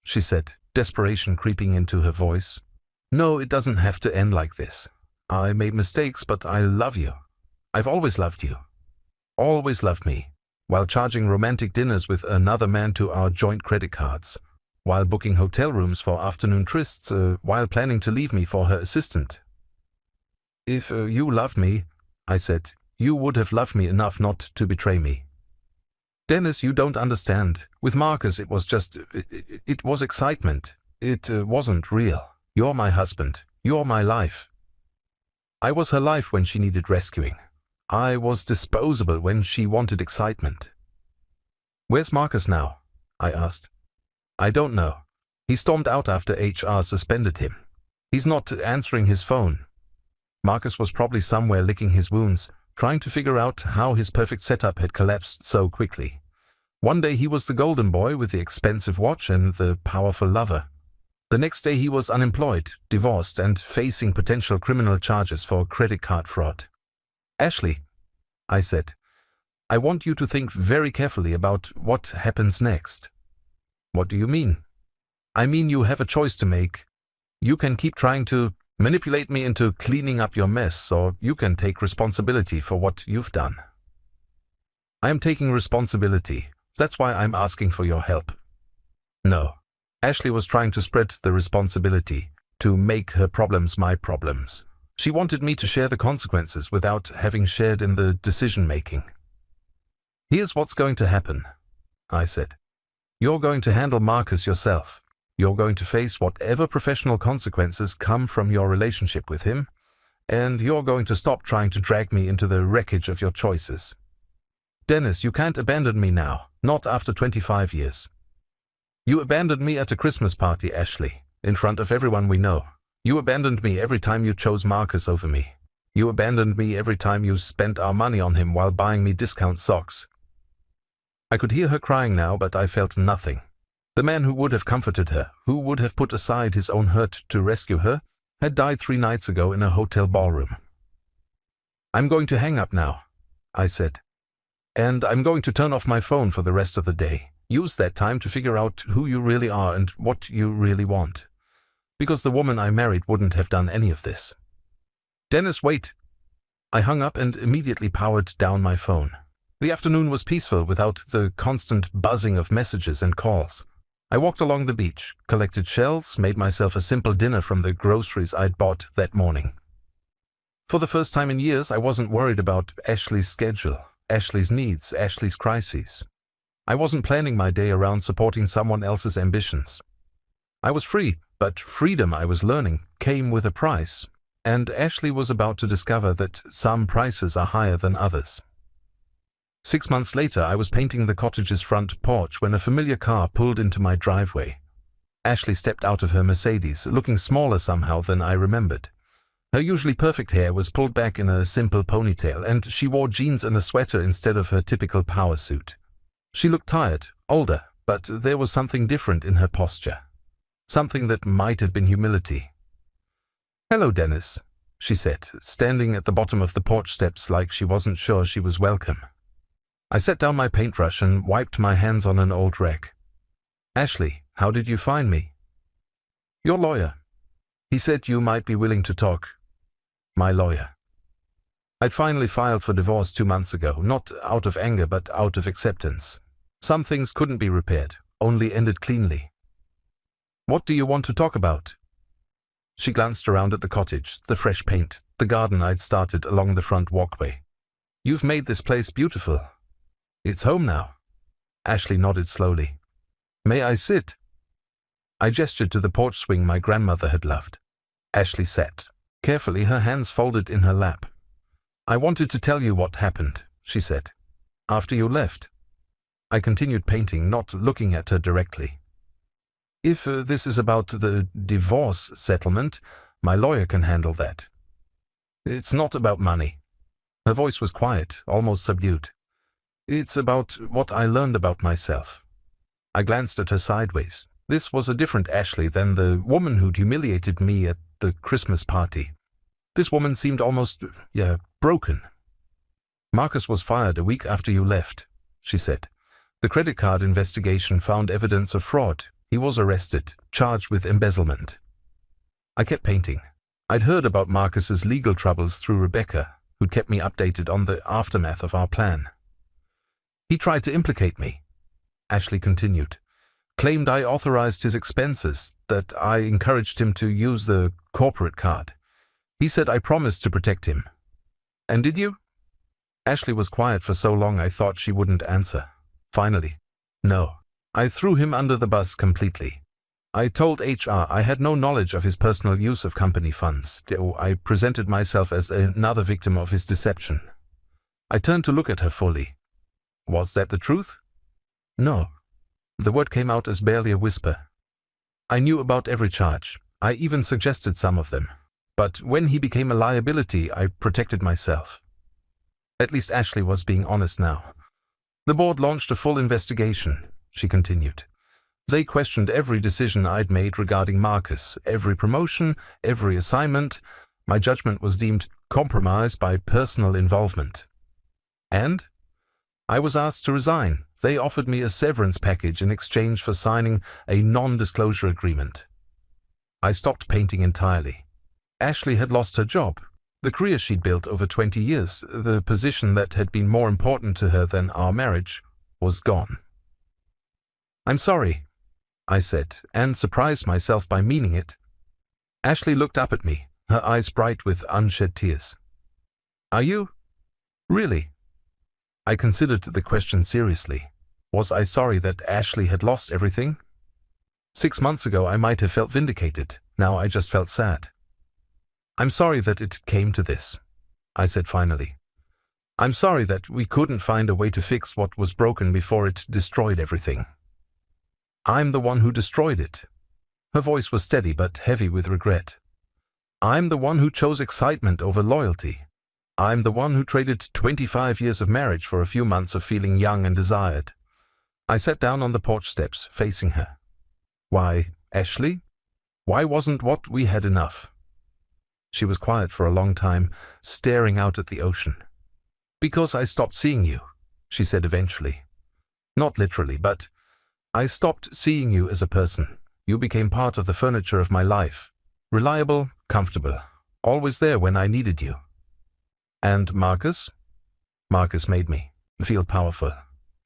she said, desperation creeping into her voice. No, it doesn't have to end like this. I made mistakes, but I love you. I've always loved you. Always loved me, while charging romantic dinners with another man to our joint credit cards, while booking hotel rooms for afternoon trysts, while planning to leave me for her assistant. If you loved me, I said, you would have loved me enough not to betray me. Dennis, you don't understand. With Marcus, it was just, it was excitement. It wasn't real. You're my husband. You're my life. I was her life when she needed rescuing. I was disposable when she wanted excitement. Where's Marcus now? I asked. I don't know. He stormed out after HR suspended him. He's not answering his phone. Marcus was probably somewhere licking his wounds, trying to figure out how his perfect setup had collapsed so quickly. One day he was the golden boy with the expensive watch and the powerful lover. The next day he was unemployed, divorced, and facing potential criminal charges for credit card fraud. Ashley, I said, I want you to think very carefully about what happens next. What do you mean? I mean you have a choice to make. You can keep trying to manipulate me into cleaning up your mess, or you can take responsibility for what you've done. I am taking responsibility. That's why I'm asking for your help. No. Ashley was trying to spread the responsibility, to make her problems my problems. She wanted me to share the consequences without having shared in the decision-making. Here's what's going to happen, I said. You're going to handle Marcus yourself. You're going to face whatever professional consequences come from your relationship with him, and you're going to stop trying to drag me into the wreckage of your choices. Dennis, you can't abandon me now, not after 25 years. You abandoned me at a Christmas party, Ashley, in front of everyone we know. You abandoned me every time you chose Marcus over me. You abandoned me every time you spent our money on him while buying me discount socks. I could hear her crying now, but I felt nothing. The man who would have comforted her, who would have put aside his own hurt to rescue her, had died 3 nights ago in a hotel ballroom. I'm going to hang up now, I said. And I'm going to turn off my phone for the rest of the day. Use that time to figure out who you really are and what you really want. Because the woman I married wouldn't have done any of this. Dennis, wait. I hung up and immediately powered down my phone. The afternoon was peaceful without the constant buzzing of messages and calls. I walked along the beach, collected shells, made myself a simple dinner from the groceries I'd bought that morning. For the first time in years, I wasn't worried about Ashley's schedule, Ashley's needs, Ashley's crises. I wasn't planning my day around supporting someone else's ambitions. I was free, but freedom, I was learning, came with a price, and Ashley was about to discover that some prices are higher than others. 6 months later, I was painting the cottage's front porch when a familiar car pulled into my driveway. Ashley stepped out of her Mercedes, looking smaller somehow than I remembered. Her usually perfect hair was pulled back in a simple ponytail, and she wore jeans and a sweater instead of her typical power suit. She looked tired, older, but there was something different in her posture. Something that might have been humility. "Hello, Dennis," she said, standing at the bottom of the porch steps like she wasn't sure she was welcome. I set down my paintbrush and wiped my hands on an old rag. "Ashley, how did you find me?" "Your lawyer. He said you might be willing to talk." "My lawyer." I'd finally filed for divorce 2 months ago, not out of anger but out of acceptance. Some things couldn't be repaired, only ended cleanly. "What do you want to talk about?" She glanced around at the cottage, the fresh paint, the garden I'd started along the front walkway. "You've made this place beautiful. It's home now." Ashley nodded slowly. "May I sit?" I gestured to the porch swing my grandmother had loved. Ashley sat, carefully, her hands folded in her lap. "I wanted to tell you what happened," she said. "After you left." I continued painting, not looking at her directly. "If this is about the divorce settlement, my lawyer can handle that." "It's not about money." Her voice was quiet, almost subdued. "It's about what I learned about myself." I glanced at her sideways. This was a different Ashley than the woman who'd humiliated me at the Christmas party. This woman seemed almost, broken. "Marcus was fired a week after you left," she said. "The credit card investigation found evidence of fraud. He was arrested, charged with embezzlement." I kept painting. I'd heard about Marcus's legal troubles through Rebecca, who'd kept me updated on the aftermath of our plan. "He tried to implicate me," Ashley continued. "Claimed I authorized his expenses, that I encouraged him to use the corporate card. He said I promised to protect him." "And did you?" Ashley was quiet for so long I thought she wouldn't answer. Finally, "No. I threw him under the bus completely. I told HR I had no knowledge of his personal use of company funds. I presented myself as another victim of his deception." I turned to look at her fully. "Was that the truth?" "No." The word came out as barely a whisper. "I knew about every charge. I even suggested some of them. But when he became a liability, I protected myself." At least Ashley was being honest now. "The board launched a full investigation," she continued. "They questioned every decision I'd made regarding Marcus, every promotion, every assignment. My judgment was deemed compromised by personal involvement. And I was asked to resign. They offered me a severance package in exchange for signing a non-disclosure agreement." I stopped painting entirely. Ashley had lost her job, the career she'd built over 20 years, the position that had been more important to her than our marriage, was gone. "I'm sorry," I said, and surprised myself by meaning it. Ashley looked up at me, her eyes bright with unshed tears. "Are you? Really?" I considered the question seriously. Was I sorry that Ashley had lost everything? 6 months ago I might have felt vindicated. Now I just felt sad. "I'm sorry that it came to this," I said finally. "I'm sorry that we couldn't find a way to fix what was broken before it destroyed everything." "I'm the one who destroyed it." Her voice was steady but heavy with regret. "I'm the one who chose excitement over loyalty. I'm the one who traded 25 years of marriage for a few months of feeling young and desired." I sat down on the porch steps, facing her. "Why, Ashley? Why wasn't what we had enough?" She was quiet for a long time, staring out at the ocean. "Because I stopped seeing you," she said eventually. "Not literally, but I stopped seeing you as a person. You became part of the furniture of my life. Reliable, comfortable, always there when I needed you." "And Marcus?" "Marcus made me feel powerful.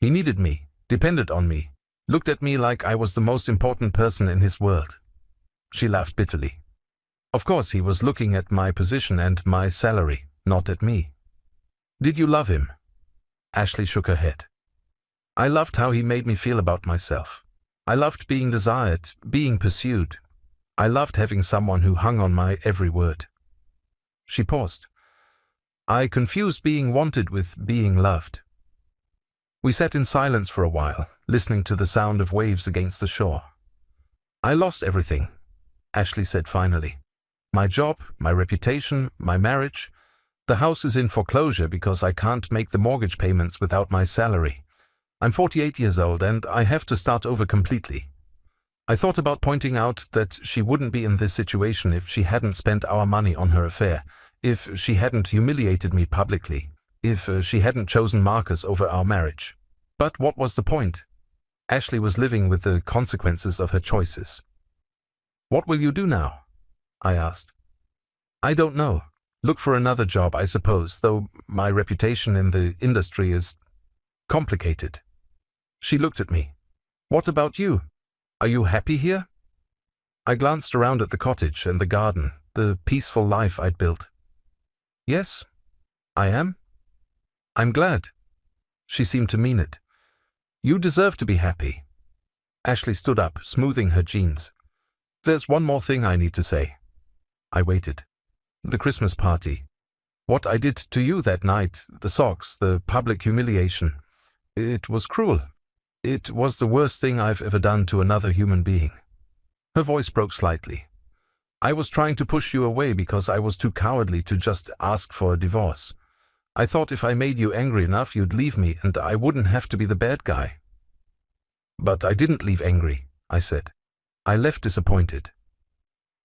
He needed me, depended on me, looked at me like I was the most important person in his world." She laughed bitterly. "Of course he was looking at my position and my salary, not at me." "Did you love him?" Ashley shook her head. "I loved how he made me feel about myself. I loved being desired, being pursued. I loved having someone who hung on my every word." She paused. "I confused being wanted with being loved." We sat in silence for a while, listening to the sound of waves against the shore. "I lost everything," Ashley said finally. My job, my reputation, my marriage. The house is in foreclosure because I can't make the mortgage payments without my salary. I'm 48 years old and I have to start over completely. I thought about pointing out that she wouldn't be in this situation if she hadn't spent our money on her affair, if she hadn't humiliated me publicly, if she hadn't chosen Marcus over our marriage. But what was the point? Ashley was living with the consequences of her choices. "What will you do now?" I asked. "I don't know. Look for another job, I suppose, though my reputation in the industry is complicated." She looked at me. "What about you? Are you happy here?" I glanced around at the cottage and the garden, the peaceful life I'd built. "Yes, I am. I'm glad." She seemed to mean it. "You deserve to be happy." Ashley stood up, smoothing her jeans. "There's one more thing I need to say." I waited. "The Christmas party. What I did to you that night, the socks, the public humiliation. It was cruel. It was the worst thing I've ever done to another human being." Her voice broke slightly. "I was trying to push you away because I was too cowardly to just ask for a divorce. I thought if I made you angry enough, you'd leave me and I wouldn't have to be the bad guy." "But I didn't leave angry," I said. "I left disappointed."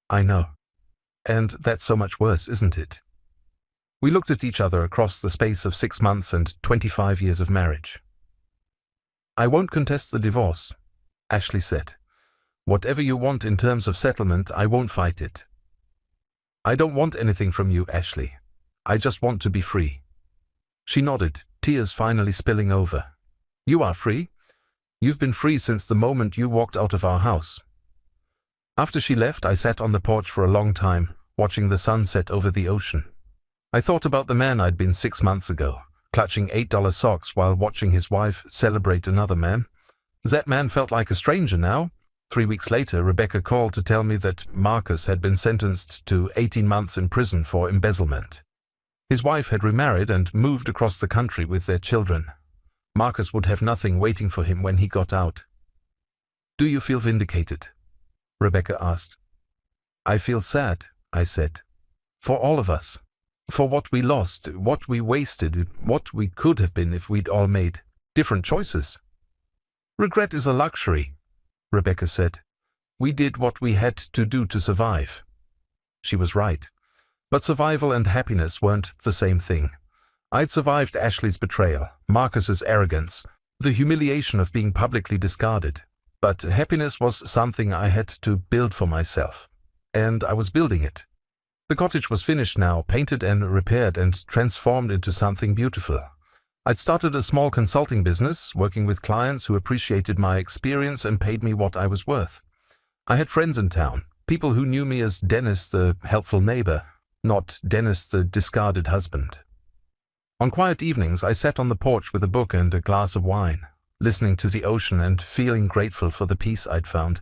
"I know. And that's so much worse, isn't it?" We looked at each other across the space of 6 months and 25 years of marriage. "I won't contest the divorce," Ashley said. "Whatever you want in terms of settlement, I won't fight it." "I don't want anything from you, Ashley. I just want to be free." She nodded, tears finally spilling over. "You are free. You've been free since the moment you walked out of our house." After she left, I sat on the porch for a long time, watching the sun set over the ocean. I thought about the man I'd been 6 months ago, clutching $8 socks while watching his wife celebrate another man. That man felt like a stranger now. 3 weeks later, Rebecca called to tell me that Marcus had been sentenced to 18 months in prison for embezzlement. His wife had remarried and moved across the country with their children. Marcus would have nothing waiting for him when he got out. "Do you feel vindicated?" Rebecca asked. "I feel sad," I said. "For all of us. For what we lost, what we wasted, what we could have been if we'd all made different choices." "Regret is a luxury," Rebecca said. "We did what we had to do to survive." She was right. But survival and happiness weren't the same thing. I'd survived Ashley's betrayal, Marcus's arrogance, the humiliation of being publicly discarded. But happiness was something I had to build for myself. And I was building it. The cottage was finished now, painted and repaired and transformed into something beautiful. I'd started a small consulting business, working with clients who appreciated my experience and paid me what I was worth. I had friends in town, people who knew me as Dennis the helpful neighbor, not Dennis the discarded husband. On quiet evenings, I sat on the porch with a book and a glass of wine, listening to the ocean and feeling grateful for the peace I'd found.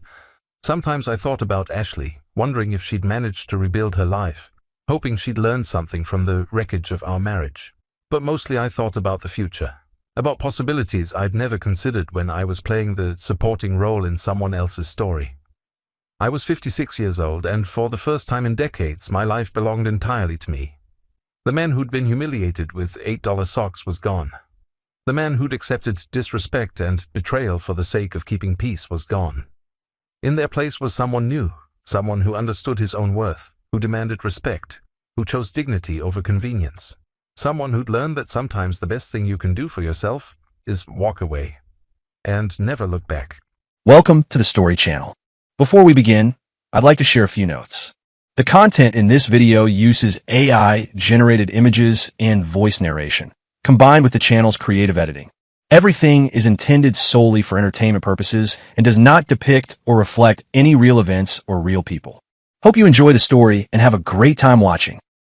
Sometimes I thought about Ashley, wondering if she'd managed to rebuild her life, hoping she'd learned something from the wreckage of our marriage. But mostly I thought about the future, about possibilities I'd never considered when I was playing the supporting role in someone else's story. I was 56 years old, and for the first time in decades, my life belonged entirely to me. The man who'd been humiliated with $8 socks was gone. The man who'd accepted disrespect and betrayal for the sake of keeping peace was gone. In their place was someone new, someone who understood his own worth, who demanded respect, who chose dignity over convenience. Someone who'd learned that sometimes the best thing you can do for yourself is walk away and never look back. Welcome to the Story Channel. Before we begin, I'd like to share a few notes. The content in this video uses AI-generated images and voice narration, combined with the channel's creative editing. Everything is intended solely for entertainment purposes and does not depict or reflect any real events or real people. Hope you enjoy the story and have a great time watching.